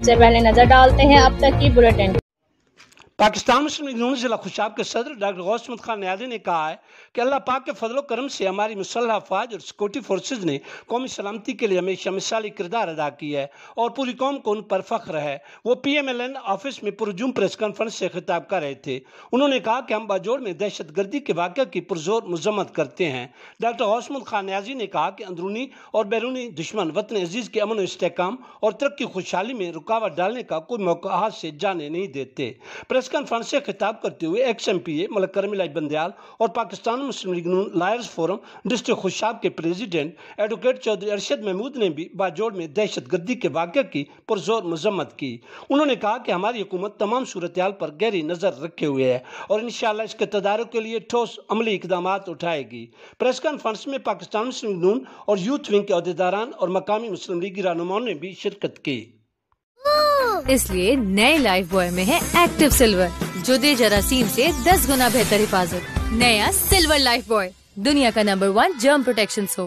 सबसे पहले नजर डालते हैं अब तक की बुलेटिन। पाकिस्तान मुस्लिम लीग नून जिला खुशाब के सदर डॉक्टर गौस अहमद खान न्याजी ने कहा है कि अल्लाह पाक के फजल करम से हमारी मुसल्लह अफवाज और सिक्योरिटी फोर्सेज ने कौमी सलामती के लिए हमेशा मिसाली किरदार अदा किया है और पूरी कौम को उन पर फख्र है। वो PMLN ऑफिस में पुरजूम प्रेस कॉन्फ्रेंस से खिताब कर रहे थे। उन्होंने कहा कि हम बाजोड़ में दहशत गर्दी के वाक़े की पुरजोर मजम्मत करते हैं। डॉक्टर गौस अहमद खान न्याजी ने कहा कि अंदरूनी और बैरूनी दुश्मन वतन अजीज़ के अमन इस्तेहकाम और तरक्की खुशहाली में रुकावट डालने का कोई मौका हाथ से जाने नहीं देते। प्रेस कॉन्फ्रेंस से खिताब करते हुए XMPA मलक करमिलाई बंदयाल और पाकिस्तान मुस्लिम लीग नून लायर्स फोरम डिस्ट्रिक्ट खुशाब के प्रेसिडेंट एडवोकेट चौधरी अरशद महमूद ने भी बाजोड़ में दहशत गर्दी के वाक़े की पुरजोर मजम्मत की। उन्होंने कहा कि हमारी हुकूमत तमाम सूरत-ए-हाल पर गहरी नज़र रखे हुए है और इंशाअल्लाह इसके तदारुक के लिए ठोस अमली इकदाम उठाएगी। प्रेस कॉन्फ्रेंस में पाकिस्तान मुस्लिम लीग नून और यूथ विंग के अहदेदारान और मकामी मुस्लिम लीगी रहनुमाओं ने भी शिरकत की। इसलिए नए लाइफ बॉय में है एक्टिव सिल्वर, जो दे जरासीम से 10 गुना बेहतर हिफाजत। नया सिल्वर लाइफ बॉय, दुनिया का नंबर 1 जर्म प्रोटेक्शन सोप।